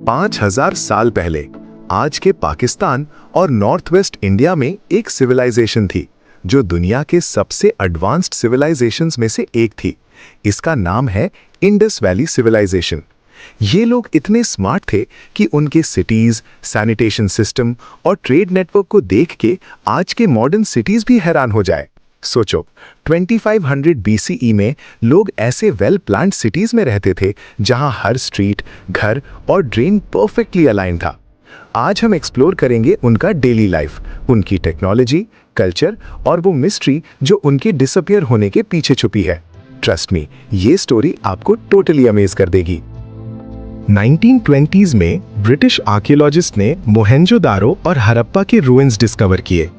5000 साल पहले आज के पाकिस्तान और नॉर्थ वेस्ट इंडिया में एक सिविलाइजेशन थी जो दुनिया के सबसे एडवांस्ड सिविलाइजेशंस में से एक थी। इसका नाम है इंडस वैली सिविलाइजेशन। ये लोग इतने स्मार्ट थे कि उनके सिटीज, सैनिटेशन सिस्टम और ट्रेड नेटवर्क को देख के आज के मॉडर्न सिटीज भी हैरान हो जाए। सोचो, 2500 BCE में लोग ऐसे वेल प्लान्ड सिटीज में रहते थे जहां हर स्ट्रीट, घर और ड्रेन परफेक्टली अलाइन था। आज हम एक्सप्लोर करेंगे उनका डेली लाइफ, उनकी टेक्नोलॉजी, कल्चर और वो मिस्ट्री जो उनके डिसअपियर होने के पीछे छुपी है। ट्रस्ट मी, ये स्टोरी आपको टोटली अमेज कर देगी। 1920s में ब्रिटिश आर्कियोलॉजिस्ट ने मोहेंजोदारो और हड़प्पा के रूइंस डिस्कवर किए।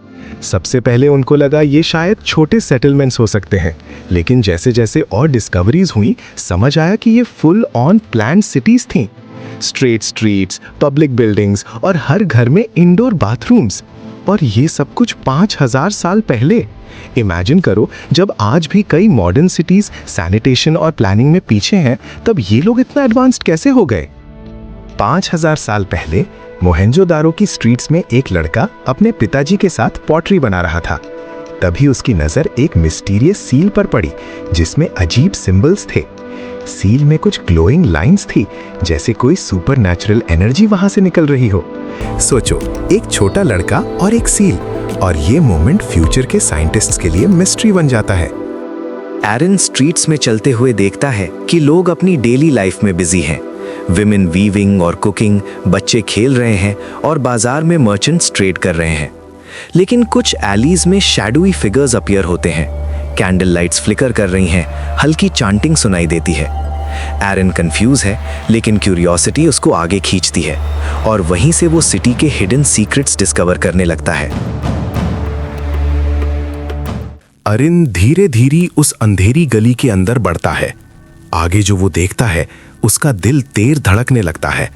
सबसे पहले उनको लगा ये शायद छोटे सेटलमेंट्स हो सकते हैं, लेकिन जैसे जैसे और डिस्कवरीज हुई समझ आया कि ये फुल ऑन प्लान्ड सिटीज थीं। स्ट्रेट स्ट्रीट्स, पब्लिक बिल्डिंग्स और हर घर में इंडोर बाथरूम्स, और ये सब कुछ 5000 साल पहले। इमेजिन करो, जब आज भी कई मॉडर्न सिटीज सैनिटेशन और प्लानिंग में पीछे हैं, तब ये लोग इतना एडवांस्ड कैसे हो गए? 5000 साल पहले मोहेंजोदारो की स्ट्रीट्स में एक लड़का अपने पिताजी के साथ पॉटरी बना रहा था। तभी उसकी नजर एक मिस्टीरियस सील पर पड़ी जिसमें अजीब सिंबल्स थे। सील में कुछ ग्लोइंग लाइंस थी, जैसे कोई सुपरनैचुरल एनर्जी वहां से निकल रही हो। सोचो, एक छोटा लड़का और एक सील, और ये मोमेंट फ्यूचर के साइंटिस्ट्स के लिए मिस्ट्री बन जाता है। एरन स्ट्रीट्स में चलते हुए देखता है कि लोग अपनी डेली लाइफ में बिजी हैं। विमेन वीविंग और कुकिंग, बच्चे खेल रहे हैं और बाजार में मर्चेंट्स ट्रेड कर रहे हैं। लेकिन कुछ एलीज में शैडोई फिगर्स अपीयर होते हैं। कैंडल लाइट्स फ्लिकर कर रही हैं, हल्की चांटिंग सुनाई देती है। एरन कंफ्यूज है, लेकिन क्यूरियोसिटी उसको आगे खींचती है और वहीं से वो सिटी के हिडन सीक्रेट्स डिस्कवर करने लगता है। एरन धीरे धीरे उस अंधेरी गली के अंदर बढ़ता है। आगे जो वो देखता है उसका दिल तेज धड़कने लगता है।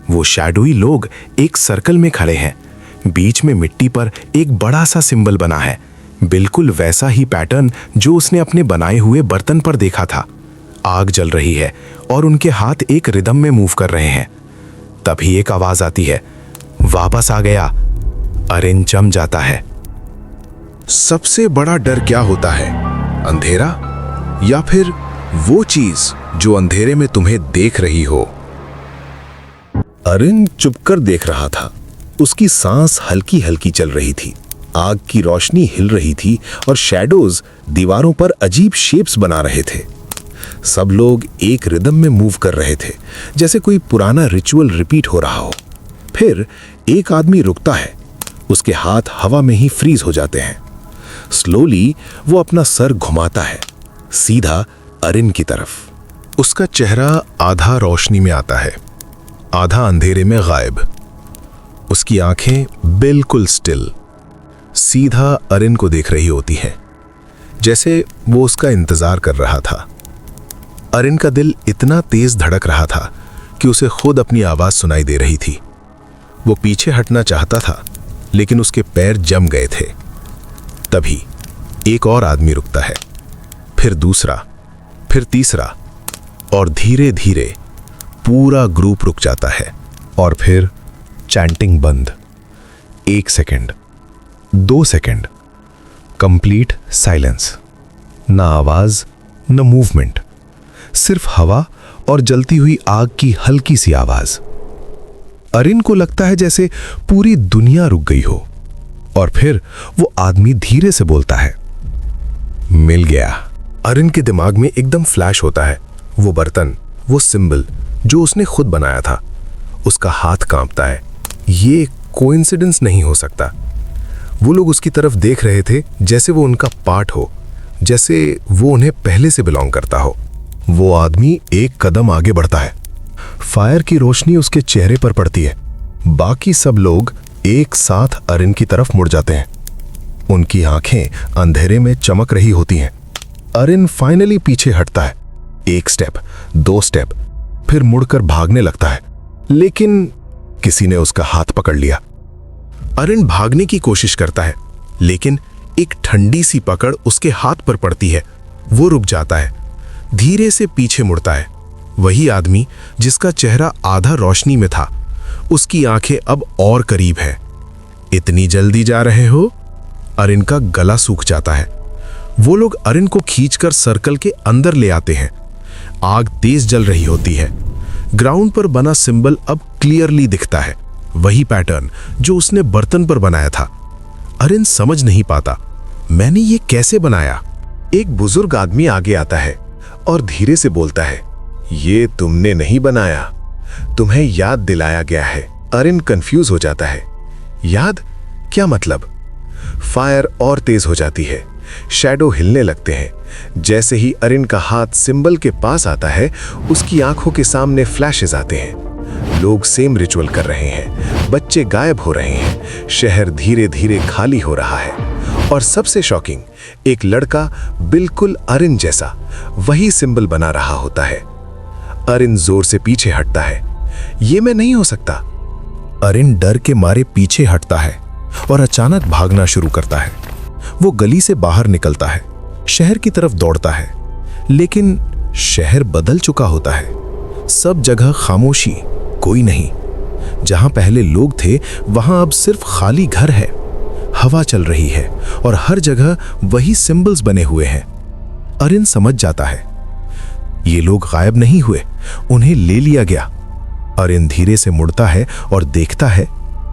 वो शैडोई लोग एक सर्कल में खड़े हैं। बीच में मिट्टी पर एक बड़ा सा सिंबल बना है, बिल्कुल वैसा ही पैटर्न जो उसने अपने बनाए हुए बर्तन पर देखा था। आग जल रही है और उनके हाथ एक रिदम में मूव कर रहे हैं। तभी एक आवाज आती है, वापस आ गया। एरन जम जाता है। सबसे बड़ा डर क्या होता है, अंधेरा या फिर वो चीज जो अंधेरे में तुम्हें देख रही हो? एरन चुपकर देख रहा था। उसकी सांस हल्की हल्की चल रही थी। आग की रोशनी हिल रही थी और शैडोज दीवारों पर अजीब शेप्स बना रहे थे। सब लोग एक रिदम में मूव कर रहे थे, जैसे कोई पुराना रिचुअल रिपीट हो रहा हो। फिर एक आदमी रुकता है। उसके हाथ हवा में ही फ्रीज हो जाते हैं। स्लोली वो अपना सर घुमाता है, सीधा एरन की तरफ। उसका चेहरा आधा रोशनी में आता है, आधा अंधेरे में गायब। उसकी आंखें बिल्कुल स्टिल, सीधा एरन को देख रही होती हैं, जैसे वो उसका इंतजार कर रहा था। एरन का दिल इतना तेज धड़क रहा था कि उसे खुद अपनी आवाज सुनाई दे रही थी। वो पीछे हटना चाहता था, लेकिन उसके पैर जम गए थे। तभी एक और आदमी रुकता है, फिर दूसरा, फिर तीसरा, और धीरे धीरे पूरा ग्रुप रुक जाता है। और फिर चैंटिंग बंद। 1 सेकंड, 2 सेकंड, कंप्लीट साइलेंस। ना आवाज, न मूवमेंट, सिर्फ हवा और जलती हुई आग की हल्की सी आवाज। एरन को लगता है जैसे पूरी दुनिया रुक गई हो। और फिर वो आदमी धीरे से बोलता है, मिल गया। एरन के दिमाग में एकदम फ्लैश होता है वो बर्तन, वो सिंबल जो उसने खुद बनाया था। उसका हाथ कांपता है। ये कोइंसिडेंस नहीं हो सकता। वो लोग उसकी तरफ देख रहे थे जैसे वो उनका पार्ट हो, जैसे वो उन्हें पहले से बिलोंग करता हो। वो आदमी एक कदम आगे बढ़ता है। फायर की रोशनी उसके चेहरे पर पड़ती है। बाकी सब लोग एक साथ एरन की तरफ मुड़ जाते हैं। उनकी आंखें अंधेरे में चमक रही होती हैं। एरन फाइनली पीछे हटता है। 1 स्टेप, 2 स्टेप, फिर मुड़कर भागने लगता है, लेकिन किसी ने उसका हाथ पकड़ लिया। एरन भागने की कोशिश करता है, लेकिन एक ठंडी सी पकड़ उसके हाथ पर पड़ती है। वो रुक जाता है, धीरे से पीछे मुड़ता है वही आदमी जिसका चेहरा आधा रोशनी में था, उसकी आंखें अब और करीब हैं। इतनी जल्दी जा रहे हो? अरिन का गला सूख जाता है। वो लोग अरिन को खींचकर सर्कल के अंदर ले आते हैं। आग तेज जल रही होती है। ग्राउंड पर बना सिंबल अब क्लियरली दिखता है, वही पैटर्न जो उसने बर्तन पर बनाया था। अरिन समझ नहीं पाता, मैंने ये कैसे बनाया? एक बुजुर्ग आदमी आगे आता है और धीरे से बोलता है, ये तुमने नहीं बनाया, तुम्हें याद दिलाया गया है। अरिन कंफ्यूज हो जाता है। याद? क्या मतलब? फायर और तेज हो जाती है, शैडो हिलने लगते हैं। जैसे ही अरिन का हाथ सिंबल के पास आता है, उसकी आंखों के सामने फ्लैशेस आते हैं। लोग सेम रिचुअल कर रहे हैं, बच्चे गायब हो रहे हैं, शहर धीरे धीरे खाली हो रहा है। और सबसे शॉकिंग, एक लड़का बिल्कुल अरिन जैसा वही सिंबल बना रहा होता है। अरिन जोर से पीछे हटता है। ये मैं नहीं हो सकता। अरिन डर के मारे पीछे हटता है और अचानक भागना शुरू करता है। वो गली से बाहर निकलता है, शहर की तरफ दौड़ता है, लेकिन शहर बदल चुका होता है। सब जगह खामोशी, कोई नहीं। जहां पहले लोग थे वहां अब सिर्फ खाली घर है। हवा चल रही है और हर जगह वही सिंबल्स बने हुए हैं। अरिन समझ जाता है, ये लोग गायब नहीं हुए, उन्हें ले लिया गया। अरिन धीरे से मुड़ता है और देखता है,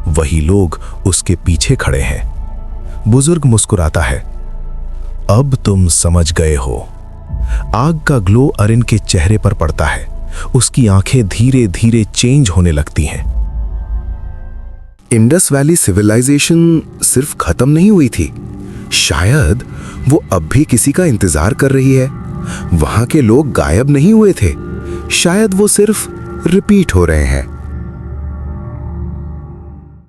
वही लोग उसके पीछे खड़े हैं। बुजुर्ग मुस्कुराता है, अब तुम समझ गए हो। आग का ग्लो अरिन के चेहरे पर पड़ता है। उसकी आंखें धीरे धीरे चेंज होने लगती हैं। इंडस वैली सिविलाइजेशन सिर्फ खत्म नहीं हुई थी, शायद वो अब भी किसी का इंतजार कर रही है। वहां के लोग गायब नहीं हुए थे, शायद वो सिर्फ रिपीट हो रहे हैं।